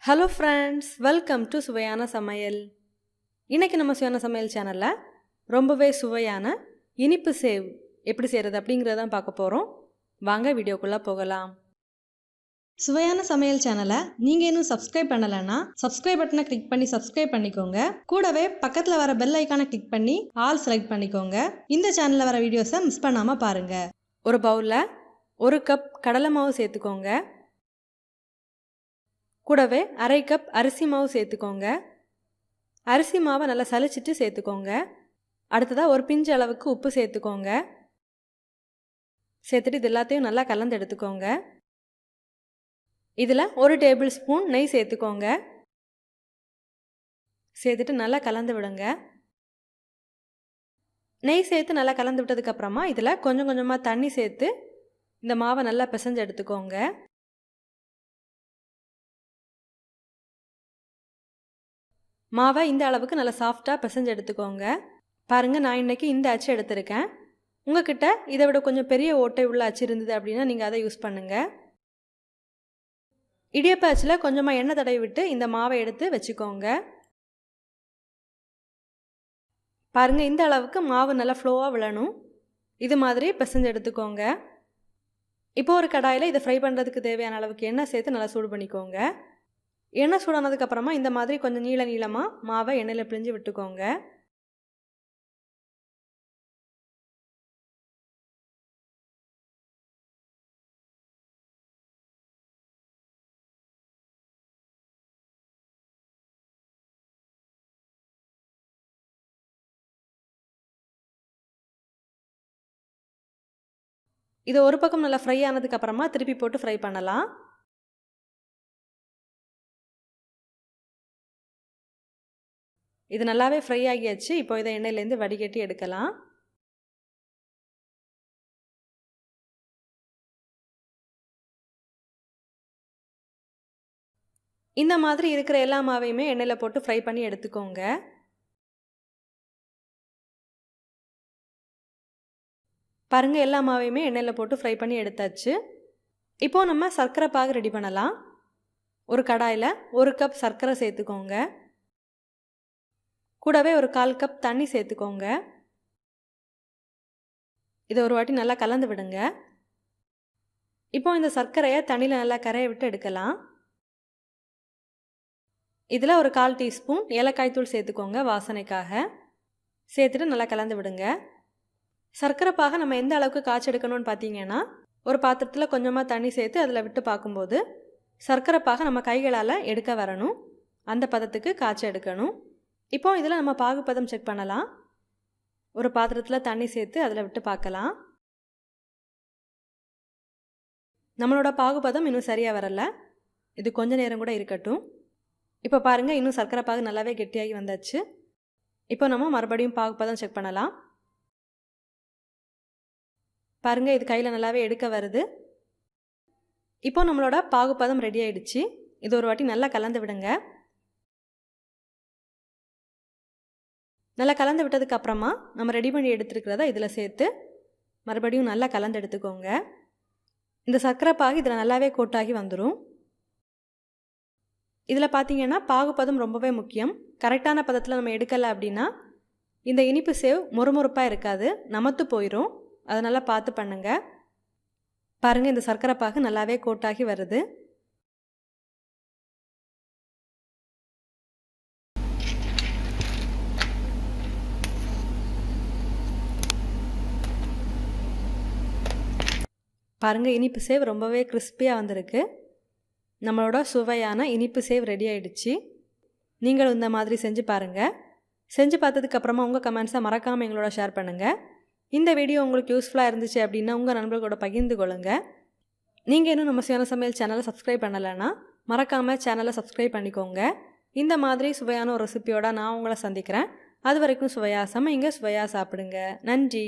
Hello friends, welcome to Suvaiyana Samayal. இன்னைக்கு நம்ம சுவையான சமையல் சேனல்ல ரொம்பவே சுவையான இனிப்பு சேவ் எப்படி செய்யறது அப்படிங்கறத தான் பார்க்க போறோம். வாங்க வீடியோக்குள்ள போகலாம். சுவையான சமையல் சேனலை நீங்க இன்னும் சப்ஸ்கிரைப் பண்ணலனா சப்ஸ்கிரைப் பட்டனை கிளிக் பண்ணி சப்ஸ்கிரைப் பண்ணிக்கோங்க. கூடவே பக்கத்துல வர பெல் ஐகானை கிளிக் பண்ணி ஆல் செலக்ட் பண்ணிக்கோங்க. இந்த சேனல்ல வர வீடியோஸை மிஸ் பண்ணாம பாருங்க. ஒரு பவுல்ல 1 கப் கடலை மாவு சேர்த்துக்கோங்க. கூடவே 1/2 கப் அரிசி மாவு சேர்த்துக்கோங்க. அரிசி மாவை நல்லா சலிச்சிட்டு சேர்த்துக்கோங்க. அடுத்ததா ஒரு பிஞ்சு அளவுக்கு உப்பு சேர்த்துக்கோங்க. சேர்த்துட்டு இது எல்லாத்தையும் நல்லா கலந்து எடுத்துக்கோங்க. இதில் 1 டேபிள் ஸ்பூன் நெய் சேர்த்துக்கோங்க. சேர்த்துட்டு நல்லா கலந்து விடுங்க. நெய் சேர்த்து நல்லா கலந்து விட்டதுக்கப்புறமா இதில் கொஞ்சம் கொஞ்சமாக தண்ணி சேர்த்து இந்த மாவை நல்லா பிசைஞ்சு எடுத்துக்கோங்க. மாவை இந்த அளவுக்கு நல்லா சாஃப்டாக பிசைஞ்சு எடுத்துக்கோங்க. பாருங்கள், நான் இன்றைக்கி இந்த அச்சு எடுத்திருக்கேன். உங்ககிட்ட இதை விட கொஞ்சம் பெரிய ஓட்டை உள்ள அச்சு இருந்தது அப்படின்னா நீங்கள் அதை யூஸ் பண்ணுங்கள். இடியப்ப அச்சில் கொஞ்சமாக எண்ணெய் தடவி விட்டு இந்த மாவை எடுத்து வச்சுக்கோங்க. பாருங்கள், இந்த அளவுக்கு மாவு நல்லா ஃப்ளோவாக விழணும். இது மாதிரி பிசைஞ்சு எடுத்துக்கோங்க. இப்போ ஒரு கடாயில் இதை ஃப்ரை பண்ணுறதுக்கு தேவையான அளவுக்கு எண்ணெய் சேர்த்து நல்லா சூடு பண்ணிக்கோங்க. எண்ணெய் சூடானதுக்கப்புறமா இந்த மாதிரி கொஞ்சம் நீளமாக மாவை எண்ணெயில் பிழிஞ்சு விட்டுக்கோங்க. இது ஒரு பக்கம் நல்லா ஃப்ரை ஆனதுக்கப்புறமா திருப்பி போட்டு ஃப்ரை பண்ணலாம். இது நல்லாவே ஃப்ரை ஆகியாச்சு. இப்போ இதை எண்ணெயிலேருந்து வடிகட்டி எடுக்கலாம். இந்த மாதிரி இருக்கிற எல்லா மாவையுமே எண்ணெயில் போட்டு ஃப்ரை பண்ணி எடுத்துக்கோங்க. பாருங்கள், எல்லா மாவையுமே எண்ணெயில் போட்டு ஃப்ரை பண்ணி எடுத்தாச்சு. இப்போது நம்ம சர்க்கரை பாகு ரெடி பண்ணலாம். ஒரு கடாயில் 1 கப் சர்க்கரை சேர்த்துக்கோங்க. கூடவே ஒரு 1/4 கப் தண்ணி சேர்த்துக்கோங்க. இதை ஒரு வாட்டி நல்லா கலந்து விடுங்க. இப்போ இந்த சர்க்கரையை தண்ணியில் நல்லா கரைய விட்டு எடுக்கலாம். இதில் ஒரு 1/4 டீஸ்பூன் ஏலக்காய் தூள் சேர்த்துக்கோங்க வாசனைக்காக. சேர்த்துட்டு நல்லா கலந்து விடுங்க. சர்க்கரை பாகை நம்ம எந்த அளவுக்கு காய்ச்சி எடுக்கணும்னு பார்த்தீங்கன்னா, ஒரு பாத்திரத்தில் கொஞ்சமாக தண்ணி சேர்த்து அதில் விட்டு பார்க்கும்போது சர்க்கரை பாகை நம்ம கைகளால் எடுக்க வரணும். அந்த பதத்துக்கு காய்ச்சி எடுக்கணும். இப்போ இதில் நம்ம பாகுபதம் செக் பண்ணலாம். ஒரு பாத்திரத்தில் தண்ணி சேர்த்து அதில் விட்டு பார்க்கலாம். நம்மளோட பாகுபதம் இன்னும் சரியாக வரல. இது கொஞ்ச நேரம் கூட இருக்கட்டும். இப்போ பாருங்கள், இன்னும் சர்க்கரை பாகு நல்லாவே கெட்டியாகி வந்தாச்சு. இப்போ நம்ம மறுபடியும் பாகுபதம் செக் பண்ணலாம். பாருங்கள், இது கையில் நல்லாவே எடுக்க வருது. இப்போ நம்மளோட பாகுபதம் ரெடி ஆகிடுச்சு. இது ஒரு வாட்டி நல்லா கலந்து விடுங்க. நல்லா கலந்து விட்டதுக்கு அப்புறமா நம்ம ரெடி பண்ணி எடுத்துருக்கிறத இதில் சேர்த்து மறுபடியும் நல்லா கலந்து எடுத்துக்கோங்க. இந்த சர்க்கரை பாகு இதில் நல்லாவே கோட்டாகி வந்துடும். இதில் பார்த்தீங்கன்னா பாகுபதம் ரொம்பவே முக்கியம். கரெக்டான பதத்தில் நம்ம எடுக்கலை அப்படின்னா இந்த இனிப்பு சேவ் மொறுமொறுப்பாக இருக்காது, நமத்து போயிடும். அதை நல்லா பார்த்து பண்ணுங்க. பாருங்கள், இந்த சர்க்கரை பாகு நல்லாவே கோட்டாகி வருது. பாருங்கள், இனிப்பு சேவ் ரொம்பவே கிறிஸ்பியாக வந்திருக்கு. நம்மளோட சுவையான இனிப்பு சேவ் ரெடி ஆகிடுச்சு. நீங்களும் இந்த மாதிரி செஞ்சு பாருங்கள். செஞ்சு பார்த்ததுக்கப்புறமா உங்கள் கமெண்ட்ஸை மறக்காமல் எங்களோட ஷேர் பண்ணுங்கள். இந்த வீடியோ உங்களுக்கு யூஸ்ஃபுல்லாக இருந்துச்சு அப்படின்னா உங்கள் நண்பர்களோட பகிர்ந்து கொள்ளுங்கள். நீங்கள் இன்னும் நம்ம சுவையான சமையல் சேனலை சப்ஸ்கிரைப் பண்ணலைன்னா மறக்காமல் சேனலை சப்ஸ்கிரைப் பண்ணிக்கோங்க. இந்த மாதிரி சுவையான ஒரு ரெசிபியோட நான் உங்களை சந்திக்கிறேன். அது வரைக்கும் சுவையாக சமைங்க, சுவையாக சாப்பிடுங்க. நன்றி.